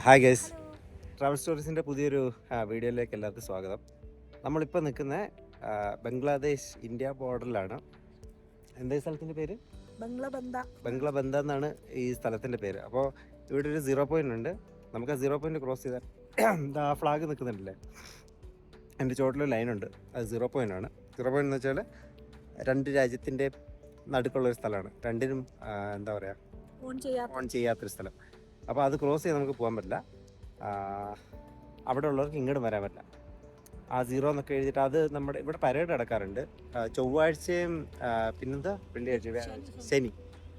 Hi guys, travel സ്റ്റോറീസിൻ്റെ പുതിയൊരു വീഡിയോയിലേക്ക് എല്ലാവർക്കും സ്വാഗതം. നമ്മളിപ്പോൾ നിൽക്കുന്ന ബംഗ്ലാദേശ് ഇന്ത്യ ബോർഡറിലാണ്. എന്താ ഈ സ്ഥലത്തിൻ്റെ പേര്? ബംഗ്ലബന്ധ എന്നാണ് ഈ സ്ഥലത്തിൻ്റെ പേര്. അപ്പോൾ ഇവിടെ ഒരു 0 പോയിൻ്റ് ഉണ്ട്. നമുക്ക് ആ 0 പോയിൻ്റ് ക്രോസ് ചെയ്താൽ ആ ഫ്ലാഗ് നിൽക്കുന്നുണ്ടല്ലേ, എൻ്റെ ചോട്ടിലൊരു ലൈനുണ്ട്. അത് 0 പോയിൻ്റ് ആണ്. 0 പോയിൻ്റ് എന്ന് വെച്ചാൽ രണ്ട് രാജ്യത്തിൻ്റെ നടുക്കുള്ളൊരു സ്ഥലമാണ്. രണ്ടിനും എന്താ പറയുക, ഓൺ ചെയ്യാത്തൊരു സ്ഥലം. അപ്പോൾ അത് ക്രോസ് ചെയ്ത് നമുക്ക് പോകാൻ പറ്റില്ല. അവിടെ ഉള്ളവർക്ക് ഇങ്ങോട്ട് വരാൻ പറ്റില്ല. ആ 0 എന്നൊക്കെ എഴുതിയിട്ട് അത് നമ്മുടെ ഇവിടെ പരേഡ് നടക്കാറുണ്ട്. ചൊവ്വാഴ്ചയും പിന്നെന്താ വെള്ളിയാഴ്ച, ശനി,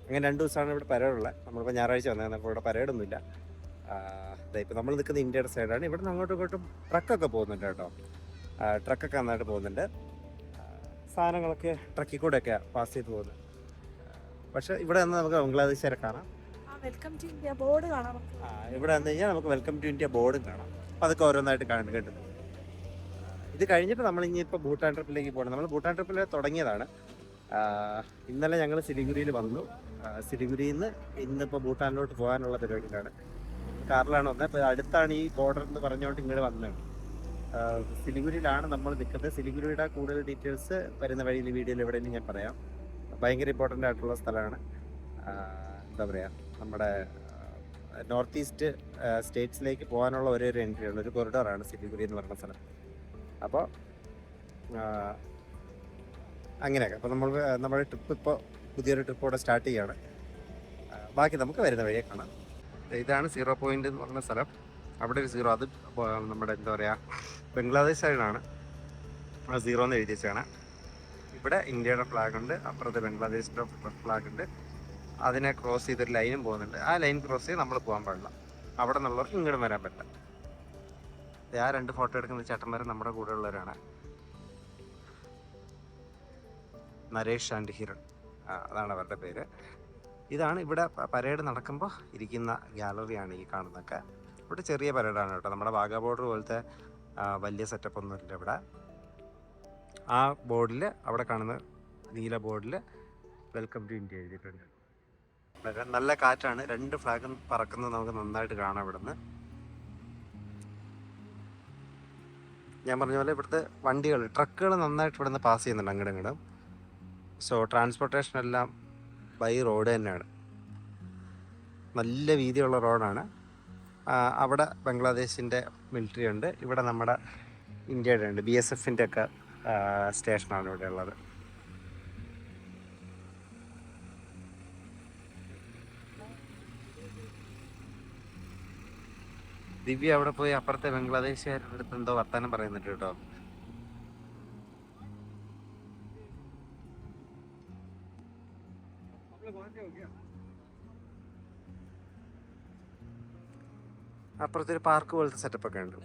അങ്ങനെ 2 ദിവസമാണ് ഇവിടെ പരേഡുള്ളത്. നമ്മളിപ്പോൾ ഞായറാഴ്ച വന്നത്. അപ്പോൾ ഇവിടെ പരേഡൊന്നുമില്ല. ഇപ്പോൾ നമ്മൾ നിൽക്കുന്ന ഇന്ത്യയുടെ സൈഡാണ്. ഇവിടെ നിന്ന് അങ്ങോട്ടും ഇങ്ങോട്ടും ട്രക്കൊക്കെ പോകുന്നുണ്ട് കേട്ടോ. ട്രക്കൊക്കെ നന്നായിട്ട് പോകുന്നുണ്ട്. സാധനങ്ങളൊക്കെ ട്രക്കിൽ കൂടെയൊക്കെ പാസ് ചെയ്ത് പോകുന്നത്. പക്ഷേ ഇവിടെ നിന്ന് നമുക്ക് ബംഗ്ലാദേശുകാരെ കാണാം. വെൽക്കം ടു ഇന്ത്യ ബോർഡ് കാണാം. ഇവിടെ വന്നു കഴിഞ്ഞാൽ നമുക്ക് വെൽക്കം ടു ഇന്ത്യ ബോർഡും കാണാം. അപ്പോൾ അതൊക്കെ ഓരോന്നായിട്ട് കേട്ടു. ഇത് കഴിഞ്ഞിട്ട് നമ്മൾ ഇനി ഇപ്പോൾ ഭൂട്ടാൻ ട്രിപ്പിലേക്ക് പോകണം. നമ്മൾ ഭൂട്ടാൻ ട്രിപ്പിൽ തുടങ്ങിയതാണ്. ഇന്നലെ ഞങ്ങൾ സിലിഗുരിയിൽ വന്നു. സിലിഗുരിയിൽ നിന്ന് ഇന്നിപ്പോൾ ഭൂട്ടാനിലോട്ട് പോകാനുള്ള പരിപാടിയിലാണ്. കാറിലാണ് വന്നത്. ഇപ്പോൾ അടുത്താണ് ഈ ബോർഡർ എന്ന് പറഞ്ഞുകൊണ്ട് ഇങ്ങോട്ട് വന്നത്. സിലിഗുരിയിലാണ് നമ്മൾ നിൽക്കുന്നത്. സിലിഗുരിയുടെ കൂടുതൽ ഡീറ്റെയിൽസ് വരുന്ന വഴിയിൽ വീഡിയോയിൽ എവിടെയെങ്കിലും ഞാൻ പറയാം. ഭയങ്കര ഇമ്പോർട്ടൻ്റ് ആയിട്ടുള്ള സ്ഥലമാണ്. എന്താ പറയുക, നമ്മുടെ നോർത്ത് ഈസ്റ്റ് സ്റ്റേറ്റ്സിലേക്ക് പോകാനുള്ള ഒരു എൻട്രി ഉള്ള ഒരു കൊറിഡോറാണ് സിലിഗുരി എന്ന് പറയുന്ന സ്ഥലം. അപ്പോൾ അങ്ങനെയൊക്കെ. അപ്പോൾ നമ്മുടെ ട്രിപ്പ് ഇപ്പോൾ പുതിയൊരു ട്രിപ്പോടെ സ്റ്റാർട്ട് ചെയ്യുകയാണ്. ബാക്കി നമുക്ക് വരുന്ന വഴിയെ കാണാം. ഇതാണ് 0 പോയിൻ്റ് എന്ന് പറയുന്ന സ്ഥലം. അവിടെ ഒരു 0, അത് നമ്മുടെ എന്താ പറയുക, ബംഗ്ലാദേശ് സൈഡാണ്. ആ 0 എന്ന് എഴുതി വെച്ചാണ്. ഇവിടെ ഇന്ത്യയുടെ ഫ്ലാഗ് ഉണ്ട്, അപ്പുറത്ത് ബംഗ്ലാദേശിൻ്റെ ഫ്ലാഗ് ഉണ്ട്. അതിനെ ക്രോസ് ചെയ്തൊരു ലൈനും പോകുന്നുണ്ട്. ആ ലൈൻ ക്രോസ് ചെയ്ത് നമ്മൾ പോകാൻ പാടില്ല. അവിടെ നിന്നുള്ളവർക്ക് ഇങ്ങോട്ട് വരാൻ പറ്റില്ല. ആ 2 ഫോട്ടോ എടുക്കുന്ന ചേട്ടന്മാർ നമ്മുടെ കൂടെ ഉള്ളവരാണ്. നരേഷ് ആൻഡ് ഹിരൺ, അതാണ് അവരുടെ പേര്. ഇതാണ് ഇവിടെ പരേഡ് നടക്കുമ്പോൾ ഇരിക്കുന്ന ഗാലറിയാണ് ഈ കാണുന്നതൊക്കെ. ഇവിടെ ചെറിയ പരേഡാണ് കേട്ടോ. നമ്മുടെ വാഗാ ബോർഡർ പോലത്തെ വലിയ സെറ്റപ്പ് ഒന്നുമില്ല ഇവിടെ. ആ ബോർഡിൽ, അവിടെ കാണുന്ന നീല ബോർഡിൽ വെൽക്കം ടു ഇന്ത്യ എഴുതിയിട്ടുണ്ട്. നല്ല കാറ്റാണ്. 2 ഫ്ലാഗും പറക്കുന്നത് നമുക്ക് നന്നായിട്ട് കാണാം ഇവിടുന്ന്. ഞാൻ പറഞ്ഞ പോലെ ഇവിടുത്തെ വണ്ടികൾ, ട്രക്കുകൾ നന്നായിട്ട് ഇവിടുന്ന് പാസ് ചെയ്യുന്നുണ്ട് അങ്ങോട്ടും ഇങ്ങോട്ടും. സോ ട്രാൻസ്പോർട്ടേഷൻ എല്ലാം ബൈ റോഡ് തന്നെയാണ്. നല്ല വീതിയുള്ള റോഡാണ്. അവിടെ ബംഗ്ലാദേശിൻ്റെ മിലിറ്ററി ഉണ്ട്. ഇവിടെ നമ്മുടെ ഇന്ത്യയുടെ ഉണ്ട്. BSFൻ്റെ ഒക്കെ സ്റ്റേഷനാണ് ഇവിടെ ഉള്ളത്. ദിവ്യ അവിടെ പോയി അപ്പുറത്തെ ബംഗ്ലാദേശുകാരുടെ അടുത്ത് എന്തോ വർത്താനം പറയുന്നുണ്ട് കേട്ടോ. അപ്പുറത്തൊരു പാർക്ക് പോലത്തെ സെറ്റപ്പ് ഒക്കെ ഉണ്ട്.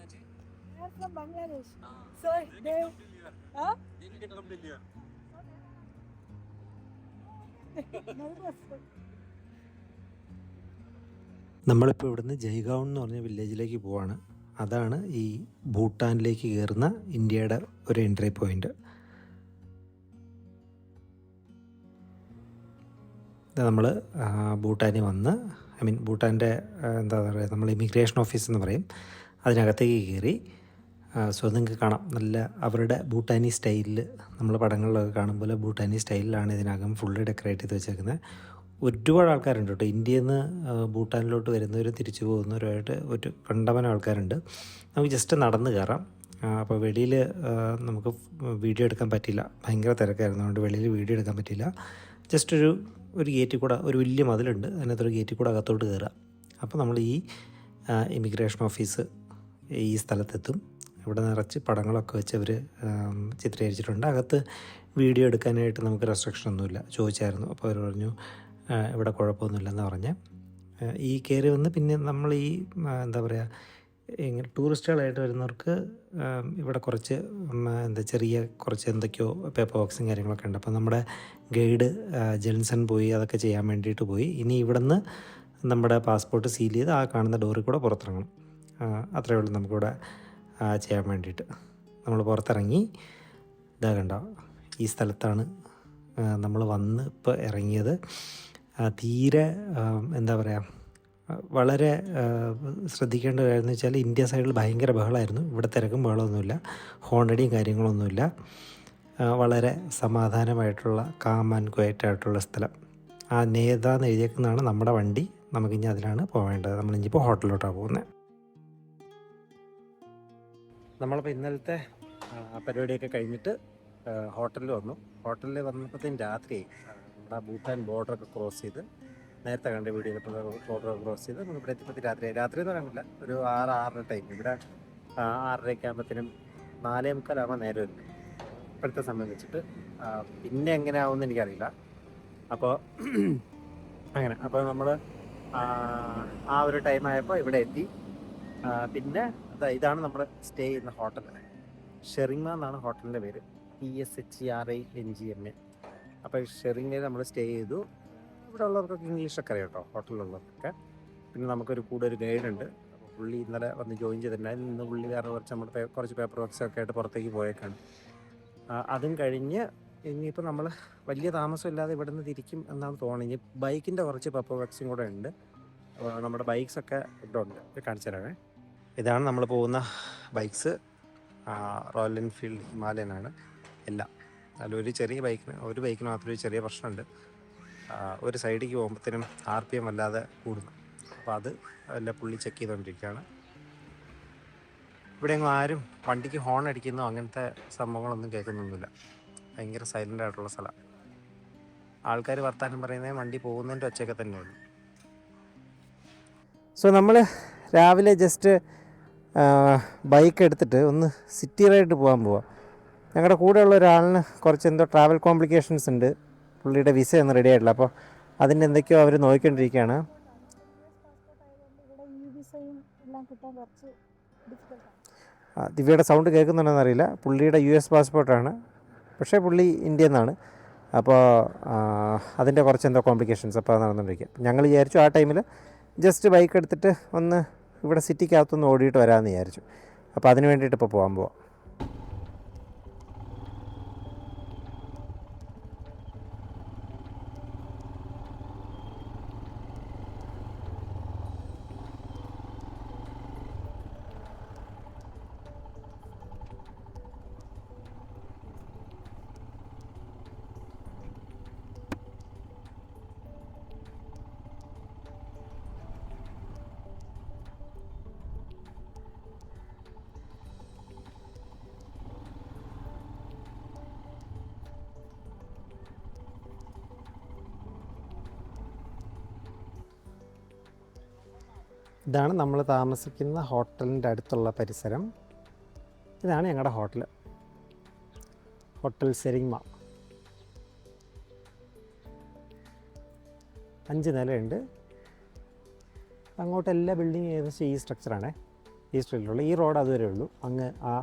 നമ്മളിപ്പോൾ ഇവിടുന്ന് ജയ്ഗാവ് എന്ന് പറഞ്ഞ വില്ലേജിലേക്ക് പോവാണ്. അതാണ് ഈ ഭൂട്ടാനിലേക്ക് കയറുന്ന ഇന്ത്യയുടെ ഒരു എൻട്രി പോയിൻ്റ്. നമ്മൾ ഭൂട്ടാനിൽ വന്ന്, ഭൂട്ടാൻ്റെ എന്താ പറയുക, നമ്മൾ ഇമിഗ്രേഷൻ ഓഫീസ് എന്ന് പറയും, അതിനകത്തേക്ക് കയറി. സോ നിങ്ങൾക്ക് കാണാം, നല്ല അവരുടെ ഭൂട്ടാനി സ്റ്റൈലിൽ, നമ്മൾ പടങ്ങളിലൊക്കെ കാണുമ്പോൾ ഭൂട്ടാനി സ്റ്റൈലിലാണ് ഇതിനകം ഫുള്ള് ഡെക്കറേറ്റ് ചെയ്ത് വെച്ചേക്കുന്നത്. ഒരുപാട് ആൾക്കാരുണ്ട് കേട്ടോ. ഇന്ത്യയിൽ നിന്ന് ഭൂട്ടാനിലോട്ട് വരുന്നവരും തിരിച്ചു പോകുന്നവരുമായിട്ട് ഒരു കണ്ടമാനം ആൾക്കാരുണ്ട്. നമുക്ക് ജസ്റ്റ് നടന്ന് കയറാം. അപ്പോൾ വെളിയിൽ നമുക്ക് വീഡിയോ എടുക്കാൻ പറ്റില്ല, ഭയങ്കര തിരക്കായിരുന്നു. അതുകൊണ്ട് വെളിയിൽ വീഡിയോ എടുക്കാൻ പറ്റില്ല. ജസ്റ്റ് ഒരു ഗേറ്റിൽ കൂടെ, ഒരു വലിയ മതിലുണ്ട്, അതിനകത്തൊരു ഗേറ്റിൽ കൂടെ അകത്തോട്ട് കയറാം. അപ്പോൾ നമ്മൾ ഈ ഇമിഗ്രേഷൻ ഓഫീസ് ഈ സ്ഥലത്തെത്തും. ഇവിടെ നിറച്ച് പടങ്ങളൊക്കെ വെച്ച് അവർ ചിത്രീകരിച്ചിട്ടുണ്ട്. അകത്ത് വീഡിയോ എടുക്കാനായിട്ട് നമുക്ക് റെസ്ട്രിക്ഷനൊന്നുമില്ല. ചോദിച്ചായിരുന്നു, അപ്പോൾ അവർ പറഞ്ഞു ഇവിടെ കുഴപ്പമൊന്നുമില്ലെന്ന് പറഞ്ഞ് ഈ കയറി വന്ന്. പിന്നെ നമ്മൾ ഈ എന്താ പറയുക, ഇങ്ങനെ ടൂറിസ്റ്റുകളായിട്ട് വരുന്നവർക്ക് ഇവിടെ കുറച്ച് കുറച്ച് എന്തൊക്കെയോ പേപ്പർ ബോക്സും കാര്യങ്ങളൊക്കെ ഉണ്ട്. അപ്പോൾ നമ്മുടെ ഗൈഡ് ജെൻസൺ പോയി അതൊക്കെ ചെയ്യാൻ വേണ്ടിയിട്ട് പോയി. ഇനി ഇവിടുന്ന് നമ്മുടെ പാസ്പോർട്ട് സീൽ ചെയ്ത് ആ കാണുന്ന ഡോറിൽ കൂടെ പുറത്തിറങ്ങണം. അത്രയേ ഉള്ളൂ നമുക്കിവിടെ ചെയ്യാൻ വേണ്ടിയിട്ട്. നമ്മൾ പുറത്തിറങ്ങി. ഇതാ കണ്ടോ, ഈ സ്ഥലത്താണ് നമ്മൾ വന്ന് ഇപ്പോൾ ഇറങ്ങിയത്. തീരെ എന്താ പറയുക, വളരെ ശ്രദ്ധിക്കേണ്ട ഒരു കാര്യം എന്ന് വെച്ചാൽ ഇന്ത്യ സൈഡിൽ ഭയങ്കര ബഹളമായിരുന്നു. ഇവിടെ തിരക്കും ബഹളമൊന്നുമില്ല, ഹോണടിയും കാര്യങ്ങളൊന്നുമില്ല. വളരെ സമാധാനമായിട്ടുള്ള കാം ആൻഡ് ക്വയറ്റ് ആയിട്ടുള്ള സ്ഥലം. ആ നേതാന്ന് എഴുതിയേക്കുന്നതാണ് നമ്മുടെ വണ്ടി. നമുക്കിനി അതിലാണ് പോവേണ്ടത്. നമ്മളിനിപ്പോൾ ഹോട്ടലിലോട്ടാണ് പോകുന്നത്. നമ്മളിപ്പോൾ ഇന്നലത്തെ പരിപാടിയൊക്കെ കഴിഞ്ഞിട്ട് ഹോട്ടലിൽ വന്നു. ഹോട്ടലിൽ വന്നപ്പോഴത്തേക്കും രാത്രിയായി. നമ്മുടെ ഭൂട്ടാൻ ബോർഡറൊക്കെ ക്രോസ് ചെയ്ത്, നേരത്തെ കണ്ട വീഡിയോയിൽ ബോർഡർ ക്രോസ് ചെയ്ത് നമ്മൾ ഇവിടെ എത്തിയപ്പോൾ രാത്രി എന്ന് പറയാനില്ല, ഒരു 6-6 ടൈം. ഇവിടെ 6:30 ആകുമ്പോഴത്തേനും 4:45 നേരം ഉണ്ട് ഇപ്പോഴത്തെ സമയം വെച്ചിട്ട്. പിന്നെ എങ്ങനെ ആവുമെന്ന് എനിക്കറിയില്ല. അപ്പോൾ അങ്ങനെ നമ്മൾ ആ ഒരു ടൈം ആയപ്പോൾ ഇവിടെ എത്തി. പിന്നെ ഇതാണ് നമ്മൾ സ്റ്റേ ചെയ്യുന്ന ഹോട്ടൽ. ഷെറിങ്ങ എന്നാണ് ഹോട്ടലിൻ്റെ പേര്, PSHERINGMA. അപ്പോൾ ഷെറിങ്ങയിൽ നമ്മൾ സ്റ്റേ ചെയ്തു. ഇവിടെ ഉള്ളവർക്കൊക്കെ ഇംഗ്ലീഷൊക്കെ അറിയാം കേട്ടോ, ഹോട്ടലിലുള്ളവർക്കൊക്കെ. പിന്നെ നമുക്കൊരു കൂടെ ഒരു ഗൈഡുണ്ട്. അപ്പോൾ പുള്ളി ഇന്നലെ വന്ന് ജോയിൻ ചെയ്തിട്ടുണ്ടായിരുന്നു. ഇന്ന് പുള്ളി വേറെ കുറച്ച് പേപ്പർ വർക്ക്സൊക്കെ ആയിട്ട് പുറത്തേക്ക് പോയേക്കാണ്. അതും കഴിഞ്ഞ് ഇനിയിപ്പോൾ നമ്മൾ വലിയ താമസമില്ലാതെ ഇവിടെ നിന്ന് തിരിക്കും എന്നാണ് തോന്നുന്നത്. ഇനി ബൈക്കിൻ്റെ കുറച്ച് പേപ്പർ വർക്ക്സും കൂടെ ഉണ്ട്. നമ്മുടെ ബൈക്സൊക്കെ ഇവിടെ ഉണ്ട്, കാണിച്ചു തരാമേ. ഇതാണ് നമ്മൾ പോകുന്ന ബൈക്സ്. റോയൽ എൻഫീൽഡ് ഹിമാലയനാണ് എല്ലാം. അതിലൊരു ചെറിയ ഒരു ബൈക്കിന് മാത്രം ഒരു ചെറിയ പ്രശ്നമുണ്ട്. ഒരു സൈഡിലേക്ക് പോകുമ്പോഴത്തേനും RPM വല്ലാതെ കൂടുന്നു. അപ്പോൾ അത് എല്ലാം പുള്ളി ചെക്ക് ചെയ്തുകൊണ്ടിരിക്കുകയാണ്. ഇവിടെ എങ്ങും ആരും വണ്ടിക്ക് ഹോൺ അടിക്കുന്നോ അങ്ങനത്തെ സംഭവങ്ങളൊന്നും കേൾക്കുന്നൊന്നുമില്ല. ഭയങ്കര സൈലൻ്റ് ആയിട്ടുള്ള സ്ഥലമാണ്. ആൾക്കാർ വർത്താനം പറയുന്നത് വണ്ടി പോകുന്നതിൻ്റെ ഒച്ചയൊക്കെ തന്നെയുള്ളൂ. സോ നമ്മൾ രാവിലെ ജസ്റ്റ് ബൈക്ക് എടുത്തിട്ട് ഒന്ന് സിറ്റി റൈഡ് പോകാം. ഞങ്ങളുടെ കൂടെയുള്ള ഒരാളിന് കുറച്ച് എന്തോ ട്രാവൽ കോംപ്ലിക്കേഷൻസ് ഉണ്ട്. പുള്ളിയുടെ വിസ ഒന്നും റെഡി ആയിട്ടില്ല. അപ്പോൾ അതിൻ്റെ എന്തൊക്കെയോ അവർ നോക്കിക്കൊണ്ടിരിക്കുകയാണ്. ദിവ്യയുടെ സൗണ്ട് കേൾക്കുന്നുണ്ടെന്ന് അറിയില്ല. പുള്ളിയുടെ US പാസ്പോർട്ടാണ്, പക്ഷേ പുള്ളി ഇന്ത്യയിൽ നിന്നാണ്. അപ്പോൾ അതിൻ്റെ കുറച്ച് എന്തോ കോംപ്ലിക്കേഷൻസ് അപ്പോൾ നടന്നുകൊണ്ടിരിക്കുക. ഞങ്ങൾ വിചാരിച്ചു ആ ടൈമിൽ ജസ്റ്റ് ബൈക്ക് എടുത്തിട്ട് ഒന്ന് ഇവിടെ സിറ്റിക്കകത്തൊന്ന് ഓടിയിട്ട് വരാമെന്ന് വിചാരിച്ചു. അപ്പോൾ അതിന് വേണ്ടിയിട്ട് ഇപ്പോൾ പോകാൻ പോവാം. ഇതാണ് നമ്മൾ താമസിക്കുന്ന ഹോട്ടലിൻ്റെ അടുത്തുള്ള പരിസരം. ഇതാണ് ഞങ്ങളുടെ ഹോട്ടൽ സെറിങ്മ. 5 നിലയുണ്ട്. അങ്ങോട്ട് എല്ലാ ബിൽഡിങ്ങും ഏകദേശം ഈ സ്ട്രക്ചറാണ്. ഈ സ്ട്രീറ്റിലുള്ള ഈ റോഡ് അതുവരെ ഉള്ളൂ. അങ്ങ് ആ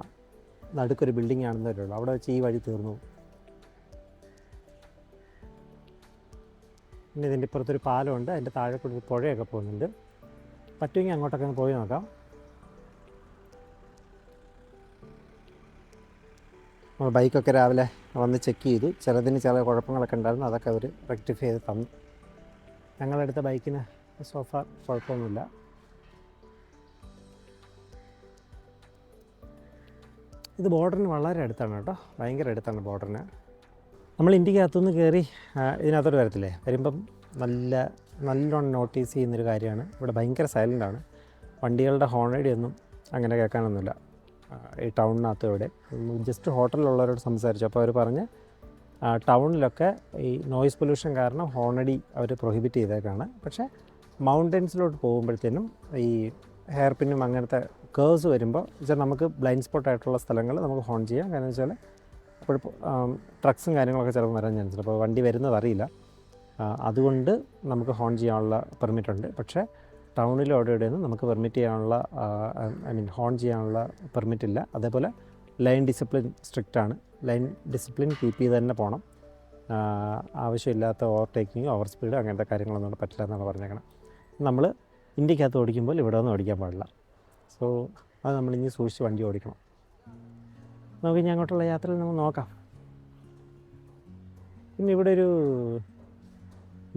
നടുക്കൊരു ബിൽഡിംഗ് ആണെന്നവരെ ഉള്ളൂ. അവിടെ വെച്ച് ഈ വഴി തീർന്നു. പിന്നെ ഇതിൻ്റെ ഇപ്പുറത്തൊരു പാലമുണ്ട്. അതിൻ്റെ താഴെ കൂടി പുഴയൊക്കെ പോകുന്നുണ്ട്. പറ്റുമെങ്കിൽ അങ്ങോട്ടൊക്കെ ഒന്ന് പോയി നോക്കാം. നമ്മൾ ബൈക്കൊക്കെ രാവിലെ വന്ന് ചെക്ക് ചെയ്തു. ചിലതിന് ചില കുഴപ്പങ്ങളൊക്കെ ഉണ്ടായിരുന്നു. അതൊക്കെ അവർ റെക്ടിഫൈ ചെയ്ത് തന്നു. ഞങ്ങളെടുത്ത ബൈക്കിന് സോഫ കുഴപ്പമൊന്നുമില്ല. ഇത് ബോർഡറിന് വളരെ അടുത്താണ് കേട്ടോ, ഭയങ്കര അടുത്താണ് ബോർഡറിന്. നമ്മൾ ഇന്ത്യക്കകത്തുനിന്ന് കയറി ഇതിനകത്തോട്ട് വരത്തില്ലേ, വരുമ്പം നല്ലോണം നോട്ടീസ് ചെയ്യുന്നൊരു കാര്യമാണ് ഇവിടെ ഭയങ്കര സൈലൻ്റാണ്. വണ്ടികളുടെ ഹോണടിയൊന്നും അങ്ങനെ കേൾക്കാനൊന്നുമില്ല ഈ ടൗണിനകത്ത്. ഇവിടെ ജസ്റ്റ് ഹോട്ടലിലുള്ളവരോട് സംസാരിച്ചു. അപ്പോൾ അവർ പറഞ്ഞ് ടൗണിലൊക്കെ ഈ നോയിസ് പൊല്യൂഷൻ കാരണം ഹോണടി അവർ പ്രൊഹിബിറ്റ് ചെയ്തേക്കാണ്. പക്ഷേ മൗണ്ടൻസിലോട്ട് പോകുമ്പോഴത്തേനും ഈ ഹെയർ പിന്നും അങ്ങനത്തെ കേഴ്സ് വരുമ്പോൾ വെച്ചാൽ നമുക്ക് ബ്ലൈൻഡ് സ്പോട്ടായിട്ടുള്ള സ്ഥലങ്ങൾ നമുക്ക് ഹോൺ ചെയ്യാം. കാരണം വെച്ചാൽ അപ്പോൾ ട്രക്സും കാര്യങ്ങളൊക്കെ ചിലപ്പോൾ വരാൻ ചാൻസ് ഉണ്ട്. അപ്പോൾ വണ്ടി വരുന്നത് അറിയില്ല. അതുകൊണ്ട് നമുക്ക് ഹോൺ ചെയ്യാനുള്ള പെർമിറ്റ് ഉണ്ട്. പക്ഷേ ടൗണിലും അവിടെയൊന്നും നമുക്ക് പെർമിറ്റ് ചെയ്യാനുള്ള ഹോൺ ചെയ്യാനുള്ള പെർമിറ്റ് ഇല്ല. അതേപോലെ ലൈൻ ഡിസിപ്ലിൻ സ്ട്രിക്റ്റാണ്. ലൈൻ ഡിസിപ്ലിൻ കീപ്പ് ചെയ്ത് തന്നെ പോകണം. ആവശ്യമില്ലാത്ത ഓവർടേക്കിങ്ങോ ഓവർ സ്പീഡോ അങ്ങനത്തെ കാര്യങ്ങളൊന്നും പറ്റില്ല എന്നാണ് പറഞ്ഞേക്കണം. നമ്മൾ ഇന്ത്യക്കകത്ത് ഓടിക്കുമ്പോൾ ഇവിടെ ഒന്നും ഓടിക്കാൻ പാടില്ല. സോ അത് നമ്മളിനി സൂക്ഷിച്ച് വണ്ടി ഓടിക്കണം. നമുക്ക് ഇനി അങ്ങോട്ടുള്ള യാത്രയിൽ നമുക്ക് നോക്കാം. പിന്നെ ഇവിടെ ഒരു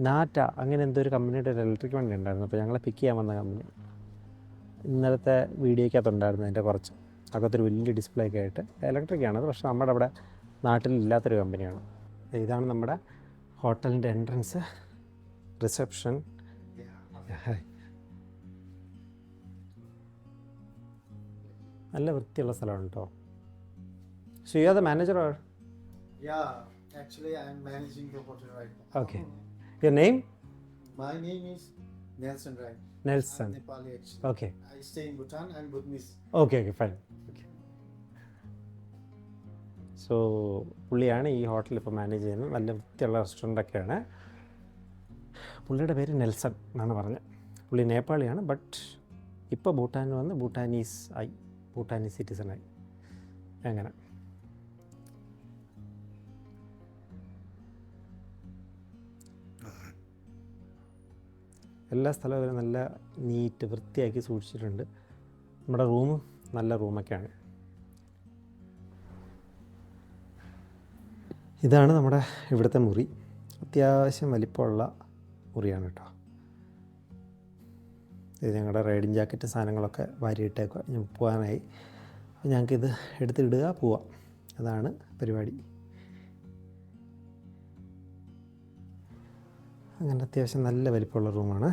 നാറ്റ അങ്ങനെ എന്തോ ഒരു കമ്പനിയുടെ ഒരു ഇലക്ട്രിക് വണ്ടി ഉണ്ടായിരുന്നു. അപ്പോൾ ഞങ്ങളെ പിക്ക് ചെയ്യാൻ വന്ന കമ്പനി ഇന്നലത്തെ വീഡിയോയ്ക്കകത്തുണ്ടായിരുന്നു. അതിൻ്റെ കുറച്ച് അകത്തൊരു വലിയ ഡിസ്പ്ലേ ഒക്കെ ആയിട്ട് ഇലക്ട്രിക്കാണത്, പക്ഷേ നമ്മുടെ അവിടെ നാട്ടിലില്ലാത്തൊരു കമ്പനിയാണ്. ഇതാണ് നമ്മുടെ ഹോട്ടലിൻ്റെ എൻട്രൻസ്, റിസപ്ഷൻ. നല്ല വൃത്തിയുള്ള സ്ഥലമാണ് കേട്ടോ. So you are the manager or? Yeah, actually I am managing the hotel right now. Okay. Your name? My name is Nelson Rai. Nelson. I'm Nepali actually. Okay. I stay in Bhutan and Bhutanese. Okay, fine. Okay. So പുള്ളിയാണ് ഈ hotel ഇപ്പോൾ manage ചെയ്യുന്നത്. നല്ല വൃത്തിയുള്ള റെസ്റ്റോറൻ്റൊക്കെയാണ്. പുള്ളിയുടെ പേര് Nelson എന്നാണ് പറഞ്ഞത്. പുള്ളി നേപ്പാളിയാണ്, ബട്ട് ഇപ്പോൾ ഭൂട്ടാനിൽ വന്ന് ഭൂട്ടാനീസ് സിറ്റിസണായി. അങ്ങനെ എല്ലാ സ്ഥലവും അവർ നല്ല നീറ്റ് വൃത്തിയാക്കി സൂക്ഷിച്ചിട്ടുണ്ട്. നമ്മുടെ റൂമും നല്ല റൂമൊക്കെയാണ്. ഇതാണ് നമ്മുടെ ഇവിടുത്തെ മുറി. അത്യാവശ്യം വലിപ്പമുള്ള മുറിയാണ് കേട്ടോ. ഇത് ഞങ്ങളുടെ റൈഡിങ് ജാക്കറ്റ് സാധനങ്ങളൊക്കെ വാരിയിട്ടേക്കുക. ഞാൻ പോകാനായി. അപ്പോൾ ഞങ്ങൾക്കിത് എടുത്തിടുക, പോവാം. അതാണ് പരിപാടി. അങ്ങനെ അത്യാവശ്യം നല്ല വലിപ്പമുള്ള റൂമാണ്.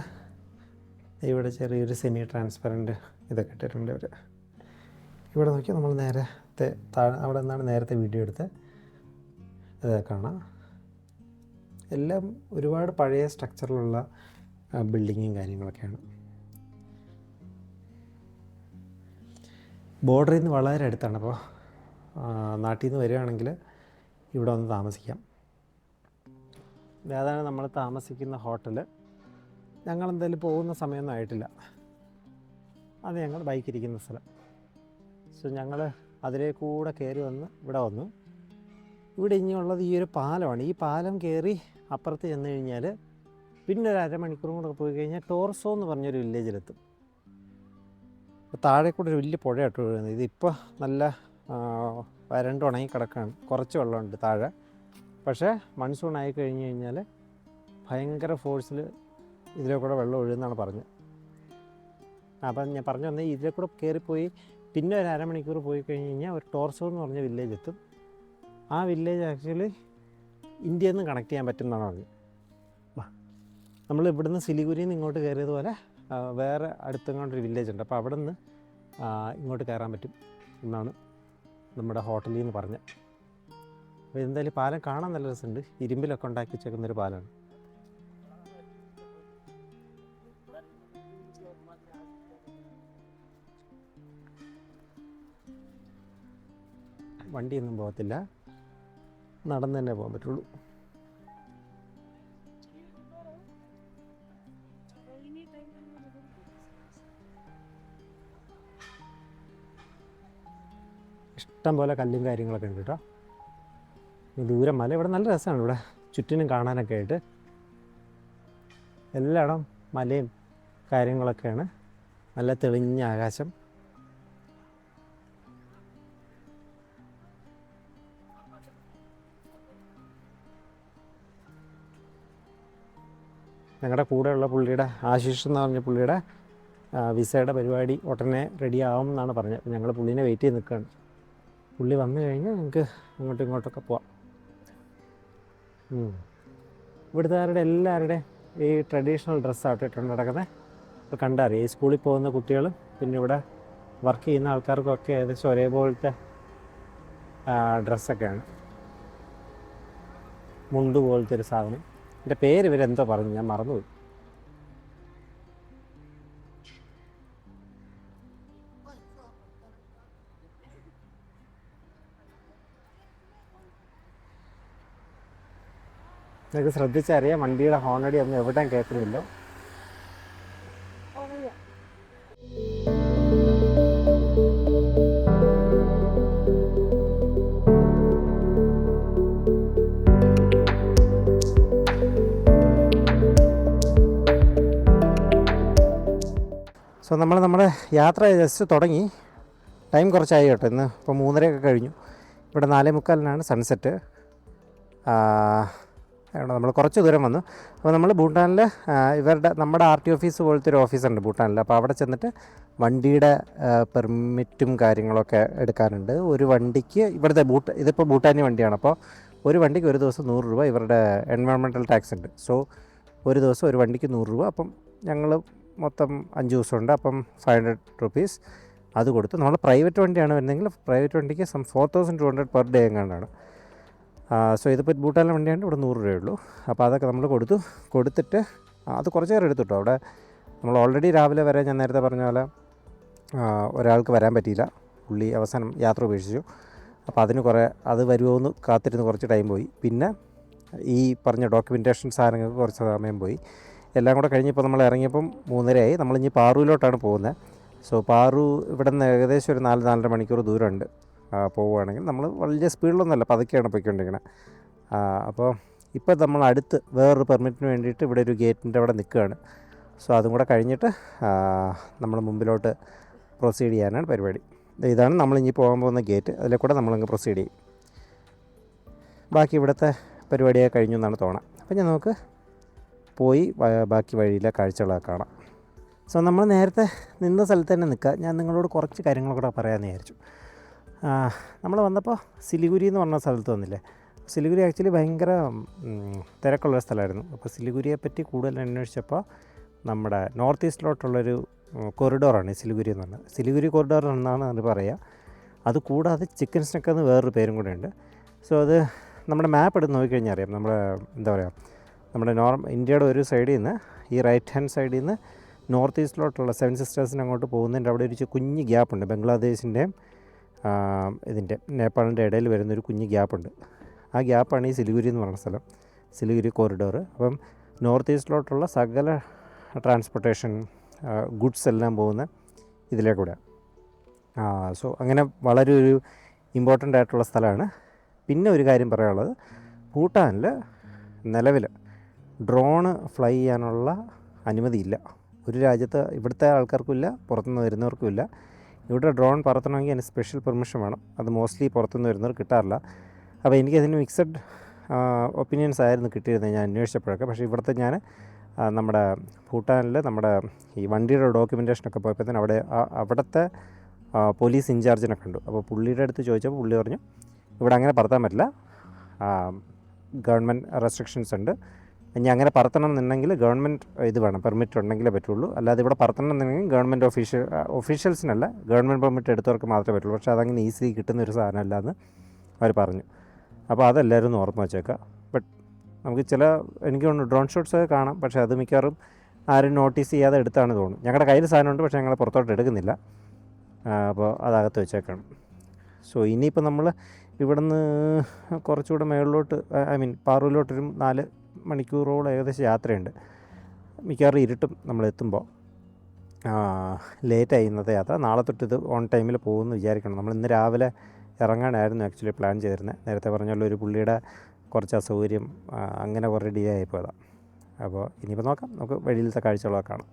ഇവിടെ ചെറിയൊരു സെമി ട്രാൻസ്പെറൻറ്റ് ഇതൊക്കെ ഇട്ടിട്ടുണ്ട് അവർ. ഇവിടെ നോക്കിയാൽ നമ്മൾ നേരത്തെ അവിടെ നിന്നാണ് നേരത്തെ വീഡിയോ എടുത്ത് കാണാം. എല്ലാം ഒരുപാട് പഴയ സ്ട്രക്ചറിലുള്ള ബിൽഡിങ്ങും കാര്യങ്ങളൊക്കെയാണ്. ബോർഡറിൽ നിന്ന് വളരെ അടുത്താണ്. അപ്പോൾ നാട്ടിൽ നിന്ന് വരികയാണെങ്കിൽ ഇവിടെ വന്ന് താമസിക്കാം. അതാണ് നമ്മൾ താമസിക്കുന്ന ഹോട്ടൽ. ഞങ്ങളെന്തായാലും പോകുന്ന സമയമൊന്നും ആയിട്ടില്ല. അത് ഞങ്ങൾ ബൈക്കിരിക്കുന്ന സ്ഥലം. സോ ഞങ്ങൾ അതിലേ കൂടെ കയറി വന്ന് ഇവിടെ വന്നു. ഇവിടെ ഇനിയുള്ളത് ഈ ഒരു പാലമാണ്. ഈ പാലം കയറി അപ്പുറത്ത് ചെന്ന് കഴിഞ്ഞാൽ പിന്നെ ഒരു അരമണിക്കൂറും കൂടെ പോയി കഴിഞ്ഞാൽ ടോർസോ എന്ന് പറഞ്ഞൊരു വില്ലേജിലെത്തും. അപ്പോൾ താഴെ കൂടെ ഒരു വലിയ പുഴയായിട്ട് വീഴുന്നത്. ഇതിപ്പോൾ നല്ല വരണ്ട് ഉണങ്ങി കിടക്കുകയാണ്. കുറച്ച് വെള്ളമുണ്ട് താഴെ. പക്ഷേ മൺസൂൺ ആയി കഴിഞ്ഞ് കഴിഞ്ഞാൽ ഭയങ്കര ഫോഴ്സിൽ ഇതിലെ കൂടെ വെള്ളം ഒഴുകുന്നതാണ് പറഞ്ഞത്. അപ്പം ഞാൻ പറഞ്ഞു വന്നത് ഇതിലെ കൂടെ കയറിപ്പോയി പിന്നെ ഒരു അരമണിക്കൂർ പോയി കഴിഞ്ഞ് കഴിഞ്ഞാൽ ഒരു ടോർസോ എന്ന് പറഞ്ഞ വില്ലേജ് എത്തും. ആ വില്ലേജ് ആക്ച്വലി ഇന്ത്യയിൽ നിന്ന് കണക്ട് ചെയ്യാൻ പറ്റും എന്നാണ് പറഞ്ഞത്. നമ്മൾ ഇവിടുന്ന് സിലിഗുരിയിൽ നിന്ന് ഇങ്ങോട്ട് കയറിയതുപോലെ വേറെ അടുത്തെങ്ങോട്ടൊരു വില്ലേജ് ഉണ്ട്. അപ്പോൾ അവിടെ നിന്ന് ഇങ്ങോട്ട് കയറാൻ പറ്റും എന്നാണ് നമ്മുടെ ഹോട്ടലിൽ നിന്ന് പറഞ്ഞത്. അപ്പോൾ എന്തായാലും പാലം കാണാൻ നല്ല രസമുണ്ട്. ഇരുമ്പിലൊക്കെ ഉണ്ടാക്കി വെച്ചേക്കുന്നൊരു പാലമാണ്. വണ്ടിയൊന്നും പോകത്തില്ല, നടന്ന് തന്നെ പോകാൻ പറ്റുള്ളൂ. ഇഷ്ടം പോലെ കല്ലും കാര്യങ്ങളൊക്കെ ഉണ്ട് കേട്ടോ. ദൂരം മല. ഇവിടെ നല്ല രസമാണ്. ഇവിടെ ചുറ്റിനും കാണാനൊക്കെ ആയിട്ട് എല്ലായിടം മലയും കാര്യങ്ങളൊക്കെയാണ്. നല്ല തെളിഞ്ഞ ആകാശം. ഞങ്ങളുടെ കൂടെയുള്ള പുള്ളിയുടെ ആശിഷ് എന്ന് പറഞ്ഞ പുള്ളിയുടെ വിസയുടെ പരിപാടി ഉടനെ റെഡി ആവും എന്നാണ് പറഞ്ഞത്. ഞങ്ങൾ പുള്ളീനെ വെയിറ്റ് ചെയ്ത് നിൽക്കുകയാണ്. പുള്ളി വന്നു കഴിഞ്ഞാൽ ഞങ്ങൾക്ക് അങ്ങോട്ടും ഇങ്ങോട്ടൊക്കെ പോവാം. ഇവിടുത്തുകാരുടെ എല്ലാവരുടെയും ഈ ട്രഡീഷണൽ ഡ്രസ്സാണ് ഇട്ടുകൊണ്ട് നടക്കുന്നത്. ഇപ്പോൾ കണ്ടറിയാം. ഈ സ്കൂളിൽ പോകുന്ന കുട്ടികളും പിന്നെ ഇവിടെ വർക്ക് ചെയ്യുന്ന ആൾക്കാർക്കൊക്കെ ഏകദേശം ഒരേപോലത്തെ ഡ്രസ്സൊക്കെയാണ്. മുണ്ട് പോലത്തെ ഒരു സാധനം. എൻ്റെ പേര് ഇവരെന്തോ പറഞ്ഞു, ഞാൻ മറന്നുപോയി. നിങ്ങൾക്ക് ശ്രദ്ധിച്ചറിയാം വണ്ടിയുടെ ഹോണടി ഒന്നും എവിടെയും കേൾക്കുന്നില്ല. സോ നമ്മുടെ യാത്ര ജസ്റ്റ് തുടങ്ങി. ടൈം കുറച്ചായി കേട്ടോ. ഇന്ന് ഇപ്പോൾ 3:30 കഴിഞ്ഞു. ഇവിടെ 4:45 സൺസെറ്റ്. നമ്മൾ കുറച്ച് ദൂരം വന്നു. അപ്പോൾ നമ്മൾ ഭൂട്ടാനിൽ നമ്മുടെ RT ഓഫീസ് പോലത്തെ ഒരു ഓഫീസുണ്ട് ഭൂട്ടാനിൽ. അപ്പോൾ അവിടെ ചെന്നിട്ട് വണ്ടിയുടെ പെർമിറ്റും കാര്യങ്ങളൊക്കെ എടുക്കാനുണ്ട്. ഒരു വണ്ടിക്ക് ഇവിടുത്തെ ഇതിപ്പോൾ ഭൂട്ടാനി വണ്ടിയാണ്. അപ്പോൾ ഒരു വണ്ടിക്ക് ഒരു ദിവസം 100 രൂപ ഇവരുടെ എൻവയോൺമെൻറ്റൽ ടാക്സ് ഉണ്ട്. സോ ഒരു ദിവസം ഒരു വണ്ടിക്ക് 100 രൂപ. അപ്പം ഞങ്ങൾ മൊത്തം 5 ദിവസമുണ്ട്. അപ്പം 500 റുപ്പീസ് അത് കൊടുത്തു. നമ്മൾ പ്രൈവറ്റ് വണ്ടിയാണ് വരുന്നതെങ്കിൽ പ്രൈവറ്റ് വണ്ടിക്ക് 4200 പെർ ഡേ എങ്ങാണ്ടാണ്. സോ ഇതിപ്പോൾ ഭൂട്ടാനിലെ വണ്ടിയാണ്. ഇവിടെ 100 രൂപയേ ഉള്ളൂ. അപ്പോൾ അതൊക്കെ നമ്മൾ കൊടുത്തിട്ട് അത് കുറച്ച് നേരം എടുത്തു കേട്ടോ. അവിടെ നമ്മൾ ഓൾറെഡി രാവിലെ വരെ ഞാൻ നേരത്തെ പറഞ്ഞ പോലെ ഒരാൾക്ക് വരാൻ പറ്റിയില്ല. പുള്ളി അവസാനം യാത്ര ഉപേക്ഷിച്ചു. അപ്പോൾ അത് വരുമോ എന്ന് കാത്തിരുന്ന് കുറച്ച് ടൈം പോയി. പിന്നെ ഈ പറഞ്ഞ ഡോക്യുമെൻറ്റേഷൻ സാധനങ്ങൾക്ക് കുറച്ച് സമയം പോയി. എല്ലാം കൂടെ കഴിഞ്ഞപ്പോൾ നമ്മൾ ഇറങ്ങിയപ്പം 3:30 നമ്മളിനി പാറൂലോട്ടാണ് പോകുന്നത്. സോ പാറു ഇവിടെ നിന്ന് ഏകദേശം ഒരു 4-4.5 മണിക്കൂർ ദൂരമുണ്ട്. പോവുകയാണെങ്കിൽ നമ്മൾ വലിയ സ്പീഡിലൊന്നുമല്ല, പതുക്കെയാണ് പോയിക്കൊണ്ടിരിക്കുന്നത്. അപ്പോൾ ഇപ്പോൾ നമ്മൾ അടുത്ത് വേറൊരു പെർമിറ്റിന് വേണ്ടിയിട്ട് ഇവിടെ ഒരു ഗേറ്റിൻ്റെ അവിടെ നിൽക്കുകയാണ്. സോ അതും കൂടെ കഴിഞ്ഞിട്ട് നമ്മൾ മുമ്പിലോട്ട് പ്രൊസീഡ് ചെയ്യാനാണ് പരിപാടി. ഇതാണ് നമ്മളിനി പോകാൻ പോകുന്ന ഗേറ്റ്. അതിലെ കൂടെ നമ്മളങ്ങ് പ്രൊസീഡ് ചെയ്യും. ബാക്കി ഇവിടുത്തെ പരിപാടിയൊക്കെ കഴിഞ്ഞു എന്നാണ് തോന്നുന്നത്. അപ്പോൾ ഞാൻ നമുക്ക് പോയി ബാക്കി വഴിയിലെ കാഴ്ചകളൊക്കെ കാണാം. സോ നമ്മൾ നേരത്തെ നിന്ന സ്ഥലത്ത് തന്നെ നിൽക്കുക. ഞാൻ നിങ്ങളോട് കുറച്ച് കാര്യങ്ങൾ കൂടെ പറയാമെന്ന് വിചാരിച്ചു. നമ്മൾ വന്നപ്പോൾ സിലിഗുരി എന്ന് പറഞ്ഞ സ്ഥലത്ത് വന്നില്ലേ. സിലിഗുരി ആക്ച്വലി ഭയങ്കര തിരക്കുള്ളൊരു സ്ഥലമായിരുന്നു. അപ്പോൾ സിലിഗുരിയെ പറ്റി കൂടുതൽ അന്വേഷിച്ചപ്പോൾ നമ്മുടെ നോർത്ത് ഈസ്റ്റിലോട്ടുള്ളൊരു കൊറിഡോറാണ് സിലിഗുരി എന്ന് പറഞ്ഞത്. സിലിഗുരി കൊറിഡോർ എന്നാണ് അത് പറയുക. അതുകൂടാതെ ചിക്കൻ സ്നെക്ക് എന്ന് വേറൊരു പേരും കൂടെ ഉണ്ട്. സോ അത് നമ്മുടെ മാപ്പ് എടുത്ത് നോക്കിക്കഴിഞ്ഞാൽ അറിയാം. നമ്മുടെ എന്താ പറയുക, നമ്മുടെ ഇന്ത്യയുടെ ഒരു സൈഡിൽ നിന്ന് ഈ റൈറ്റ് ഹാൻഡ് സൈഡിൽ നിന്ന് നോർത്ത് ഈസ്റ്റിലോട്ടുള്ള 7 സിസ്റ്റേഴ്സിന് അങ്ങോട്ട് പോകുന്നതിൻ്റെ അവിടെ ഒരു കുഞ്ഞ് ഗ്യാപ്പുണ്ട്. ബംഗ്ലാദേശിൻ്റെയും നേപ്പാളിൻ്റെ ഇടയിൽ വരുന്നൊരു കുഞ്ഞ് ഗ്യാപ്പുണ്ട്. ആ ഗ്യാപ്പാണ് ഈ സിലിഗുരി എന്ന് പറയുന്ന സ്ഥലം, സിലിഗുരി കോറിഡോർ. അപ്പം നോർത്ത് ഈസ്റ്റിലോട്ടുള്ള സകല ട്രാൻസ്പോർട്ടേഷൻ ഗുഡ്സ് എല്ലാം പോകുന്ന ഇതിലേക്കൂടെ. സോ അങ്ങനെ വളരെ ഒരു ഇമ്പോർട്ടൻ്റ് ആയിട്ടുള്ള സ്ഥലമാണ്. പിന്നെ ഒരു കാര്യം പറയാനുള്ളത്, ഭൂട്ടാനിൽ നിലവിൽ ഡ്രോണ് ഫ്ലൈ ചെയ്യാനുള്ള അനുമതിയില്ല. ഒരു രാജ്യത്ത് ഇവിടുത്തെ ആൾക്കാർക്കുമില്ല, പുറത്തുനിന്ന് വരുന്നവർക്കുമില്ല. ഇവിടെ ഡ്രോൺ പറത്തണമെങ്കിൽ അതിന് സ്പെഷ്യൽ പെർമിഷൻ വേണം. അത് മോസ്റ്റ്ലി പുറത്തുനിന്ന് വരുന്നവർ കിട്ടാറില്ല. അപ്പോൾ എനിക്കതിന് മിക്സഡ് ഒപ്പീനിയൻസ് ആയിരുന്നു കിട്ടിയിരുന്നത് ഞാൻ അന്വേഷിച്ചപ്പോഴൊക്കെ. പക്ഷേ ഇവിടുത്തെ ഞാൻ നമ്മുടെ ഭൂട്ടാനിൽ നമ്മുടെ ഈ വണ്ടിയുടെ ഡോക്യുമെൻറ്റേഷനൊക്കെ പോയപ്പോൾ തന്നെ അവിടുത്തെ പോലീസ് ഇൻചാർജിനെ കണ്ടു. അപ്പോൾ പുള്ളിയുടെ അടുത്ത് ചോദിച്ചപ്പോൾ പുള്ളി പറഞ്ഞു ഇവിടെ അങ്ങനെ പറത്താൻ പറ്റില്ല, ഗവൺമെൻറ് റെസ്ട്രിക്ഷൻസ് ഉണ്ട്. ഇനി അങ്ങനെ പറത്തണം എന്നുണ്ടെങ്കിൽ ഗവൺമെൻറ് ഇത് വേണം, പെർമിറ്റ് ഉണ്ടെങ്കിലേ പറ്റുള്ളൂ. അല്ലാതെ ഇവിടെ പറത്തണം എന്നുണ്ടെങ്കിൽ ഗവൺമെൻറ് ഒഫീഷ്യൽസിനല്ല, ഗവൺമെൻറ് പെർമിറ്റ് എടുത്തവർക്ക് മാത്രമേ പറ്റുള്ളൂ. പക്ഷേ അതങ്ങനെ ഈസിലി കിട്ടുന്ന ഒരു സാധനമല്ല എന്ന് അവർ പറഞ്ഞു. അപ്പോൾ അതെല്ലാവരും ഒന്ന് ഓർമ്മ വെച്ചേക്കാം. ബട്ട് നമുക്ക് എനിക്ക് തോന്നുന്നു ഡ്രോൺ ഷോട്ട്സ് കാണാം, പക്ഷേ അത് മിക്കവാറും ആരും നോട്ടീസ് ചെയ്യാതെ എടുത്താണ് തോന്നുന്നു. ഞങ്ങളുടെ കയ്യിൽ സാധനമുണ്ട്, പക്ഷേ ഞങ്ങൾ പുറത്തോട്ട് എടുക്കുന്നില്ല. അപ്പോൾ അതകത്ത് വെച്ചേക്കണം. സോ ഇനിയിപ്പോൾ നമ്മൾ ഇവിടുന്ന് കുറച്ചുകൂടെ മുകളിലോട്ട് പാറൂലോട്ടൊരു 4 മണിക്കൂറോളം ഏകദേശം യാത്രയുണ്ട്. മിക്കവാറും ഇരുട്ടും നമ്മളെത്തുമ്പോൾ. ലേറ്റായി ഇന്നത്തെ യാത്ര. നാളെ തൊട്ട് ഇത് ഓൺ ടൈമിൽ പോകുമെന്ന് വിചാരിക്കണം. നമ്മൾ ഇന്ന് രാവിലെ ഇറങ്ങാനായിരുന്നു ആക്ച്വലി പ്ലാൻ ചെയ്തിരുന്നത്. നേരത്തെ പറഞ്ഞുള്ള ഒരു പുള്ളിയുടെ കുറച്ച് അസൗകര്യം അങ്ങനെ കുറേ ഡിലേ ആയിപ്പോയതാണ്. അപ്പോൾ ഇനിയിപ്പോൾ നോക്കാം, നമുക്ക് വഴിയിലത്തെ കാഴ്ചകളൊക്കെ കാണാം.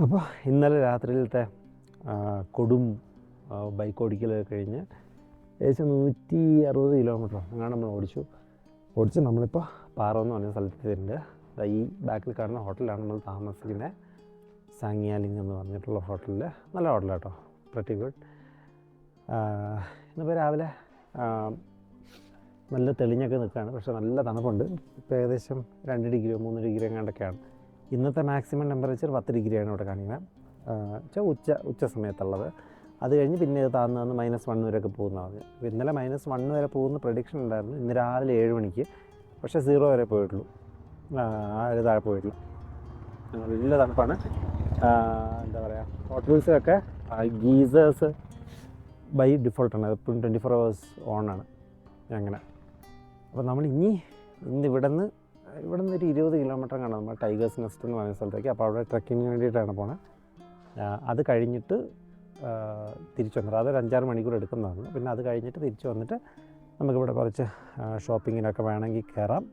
അപ്പോൾ ഇന്നലെ രാത്രിയിലത്തെ കൊടും ബൈക്ക് ഓടിക്കലൊക്കെ കഴിഞ്ഞ് ഏകദേശം 160 കിലോമീറ്ററോ അങ്ങനെ നമ്മൾ ഓടിച്ച് നമ്മളിപ്പോൾ പാറ എന്ന് പറഞ്ഞ സ്ഥലത്തെത്തിയിട്ടുണ്ട്. ഈ ബാക്കിൽ കാണുന്ന ഹോട്ടലിലാണ് നമ്മൾ താമസിക്കുന്നത്. സാങ്യാലിംഗ് എന്ന് പറഞ്ഞിട്ടുള്ള ഹോട്ടലിൽ. നല്ല ഹോട്ടലാണ് കേട്ടോ, പ്രട്ടി ഗുഡ്. ഇന്നിപ്പോൾ രാവിലെ നല്ല തെളിഞ്ഞൊക്കെ നിൽക്കുകയാണ്, പക്ഷേ നല്ല തണുപ്പുണ്ട്. ഇപ്പോൾ ഏകദേശം 2 ഡിഗ്രിയോ 3 ഡിഗ്രി എങ്ങാണ്ടൊക്കെയാണ്. ഇന്നത്തെ മാക്സിമം ടെമ്പറേച്ചർ 10 ഡിഗ്രിയാണ് ഇവിടെ കാണിക്കുന്നത്. ഉച്ച സമയത്തുള്ളത്. അത് കഴിഞ്ഞ് പിന്നെ ഇത് താന്ന് -1 വരെയൊക്കെ പോകുന്നതാണ്. അപ്പോൾ ഇന്നലെ -1 വരെ പോകുന്ന പ്രഡിക്ഷൻ ഉണ്ടായിരുന്നു. ഇന്ന് രാവിലെ 7 മണിക്ക്, പക്ഷേ 0 വരെ പോയിട്ടുള്ളൂ. താഴെ പോയിട്ടുള്ളൂ. നല്ല തണുപ്പാണ്. എന്താ പറയുക, ഹോട്ടൽസിലൊക്കെ ഗീസേഴ്സ് ബൈ ഡിഫോൾട്ടാണ്, എപ്പോഴും 24 hours ഓണാണ് അങ്ങനെ. അപ്പോൾ നമ്മൾ ഇന്ന് ഇവിടുന്ന് ഒരു 20 കിലോമീറ്റർ കാണാം നമ്മൾ ടൈഗേഴ്സ് നെസ്റ്റ് എന്ന് പറയുന്ന സ്ഥലത്തേക്ക്. അപ്പോൾ അവിടെ ട്രക്കിങ്ങിന് വേണ്ടിയിട്ടാണ് പോണത്. അത് കഴിഞ്ഞിട്ട് തിരിച്ചു വന്നിട്ട് അതൊരു 5-6 മണിക്കൂർ എടുക്കുന്നതാണ്. പിന്നെ അത് കഴിഞ്ഞിട്ട് തിരിച്ചു വന്നിട്ട് നമുക്കിവിടെ കുറച്ച് ഷോപ്പിങ്ങിനൊക്കെ വേണമെങ്കിൽ കയറാം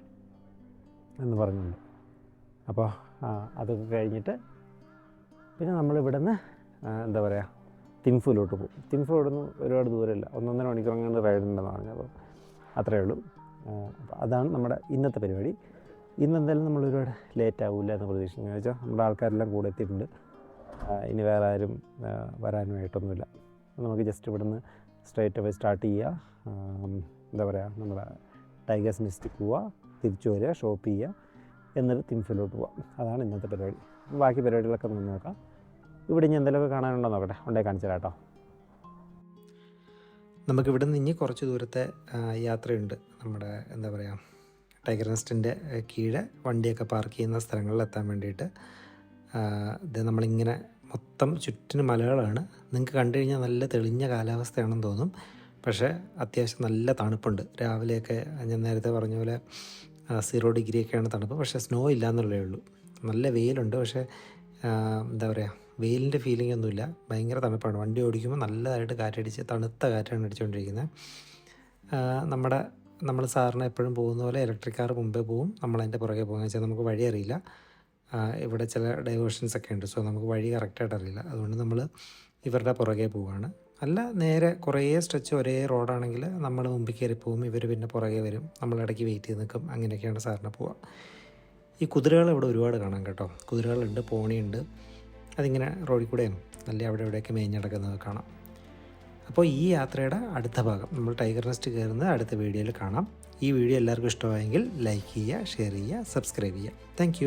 എന്ന് പറഞ്ഞിട്ടുണ്ട്. അപ്പോൾ അതൊക്കെ കഴിഞ്ഞിട്ട് പിന്നെ നമ്മളിവിടെ നിന്ന് എന്താ പറയുക, തിൻഫുലോട്ട് പോകും. തിൻഫു ഇവിടെ നിന്ന് ഒരുപാട് ദൂരമില്ല, 1-1.5 മണിക്കൂർ അങ്ങനെ റൈഡുണ്ടെന്ന് പറഞ്ഞു. അപ്പോൾ അത്രയേ ഉള്ളൂ. അപ്പോൾ അതാണ് നമ്മുടെ ഇന്നത്തെ പരിപാടി. ഇന്നെന്തായാലും നമ്മൾ ഒരുപാട് ലേറ്റ് ആവില്ല എന്ന് പ്രതീക്ഷിക്കുന്നു. എന്ന് വെച്ചാൽ നമ്മുടെ ആൾക്കാരെല്ലാം കൂടെ എത്തിയിട്ടുണ്ട്. ഇനി വേറെ ആരും വരാനുമായിട്ടൊന്നുമില്ല. നമുക്ക് ജസ്റ്റ് ഇവിടുന്ന് സ്ട്രൈറ്റ് അവേ സ്റ്റാർട്ട് ചെയ്യുക, എന്താ പറയുക, നമ്മുടെ ടൈഗേഴ്സ് നെസ്റ്റിൽ പോവുക, തിരിച്ചു വരിക, ഷോപ്പ് ചെയ്യുക, എന്നിട്ട് തിൻഫിലോട്ട് പോവാം. അതാണ് ഇന്നത്തെ പരിപാടി. ബാക്കി പരിപാടികളൊക്കെ നമുക്ക് നോക്കാം. ഇവിടെ ഇനി എന്തെങ്കിലുമൊക്കെ കാണാനുണ്ടോ നോക്കട്ടെ, ഉണ്ടേ കാണിച്ചു തരാം കേട്ടോ. നമുക്കിവിടെ നിന്ന് ഇനി കുറച്ച് ദൂരത്തെ യാത്രയുണ്ട്. നമ്മുടെ എന്താ പറയുക, ടൈഗർ നെസ്റ്റിൻ്റെ കീഴെ വണ്ടിയൊക്കെ പാർക്ക് ചെയ്യുന്ന സ്ഥലങ്ങളിൽ എത്താൻ വേണ്ടിയിട്ട്. ഇത് നമ്മളിങ്ങനെ മൊത്തം ചുറ്റിനും മലകളാണ്. നിങ്ങൾക്ക് കണ്ടു കഴിഞ്ഞാൽ നല്ല തെളിഞ്ഞ കാലാവസ്ഥയാണെന്ന് തോന്നും, പക്ഷേ അത്യാവശ്യം നല്ല തണുപ്പുണ്ട്. രാവിലെയൊക്കെ ഞാൻ നേരത്തെ പറഞ്ഞ പോലെ 0 ഡിഗ്രിയൊക്കെയാണ് തണുപ്പ്, പക്ഷേ സ്നോ ഇല്ല എന്നുള്ളതേ ഉള്ളൂ. നല്ല വെയിലുണ്ട്, പക്ഷേ എന്താ പറയുക, വെയിലിൻ്റെ ഫീലിംഗ് ഒന്നുമില്ല. ഭയങ്കര തണുപ്പാണ്. വണ്ടി ഓടിക്കുമ്പോൾ നല്ലതായിട്ട് കാറ്റടിച്ച് തണുത്ത കാറ്റാണ് അടിച്ചുകൊണ്ടിരിക്കുന്നത്. നമ്മൾ സാറിന് എപ്പോഴും പോകുന്ന പോലെ ഇലക്ട്രിക് കാർ മുമ്പേ പോവും, നമ്മളതിൻ്റെ പുറകെ പോകുക. വെച്ചാൽ നമുക്ക് വഴി അറിയില്ല. ഇവിടെ ചില ഡൈവേർഷൻസൊക്കെ ഉണ്ട്, സോ നമുക്ക് വഴി കറക്റ്റായിട്ട് അറിയില്ല. അതുകൊണ്ട് നമ്മൾ ഇവരുടെ പുറകെ പോവുകയാണ്. അല്ല, നേരെ കുറേ സ്ട്രെച്ച് ഒരേ റോഡാണെങ്കിൽ നമ്മൾ മുമ്പിൽ കയറി പോകും, ഇവർ പിന്നെ പുറകെ വരും, നമ്മളിടയ്ക്ക് വെയിറ്റ് ചെയ്ത് നിൽക്കും. അങ്ങനെയൊക്കെയാണ് സാറിന് പോവുക. ഈ കുതിരകൾ ഇവിടെ ഒരുപാട് കാണാം കേട്ടോ. കുതിരകളുണ്ട്, പോണിയുണ്ട്. അതിങ്ങനെ റോഡിൽ കൂടെയും നല്ല അവിടെ ഇവിടെയൊക്കെ മേഞ്ഞടക്കുന്നത് കാണാം. അപ്പോൾ ഈ യാത്രയുടെ അടുത്ത ഭാഗം നമ്മൾ ടൈഗർ നെസ്റ്റ് കയറുന്നത് അടുത്ത വീഡിയോയിൽ കാണാം. ഈ വീഡിയോ എല്ലാവർക്കും ഇഷ്ടമായെങ്കിൽ ലൈക്ക് ചെയ്യുക, ഷെയർ ചെയ്യുക, സബ്സ്ക്രൈബ് ചെയ്യുക. താങ്ക്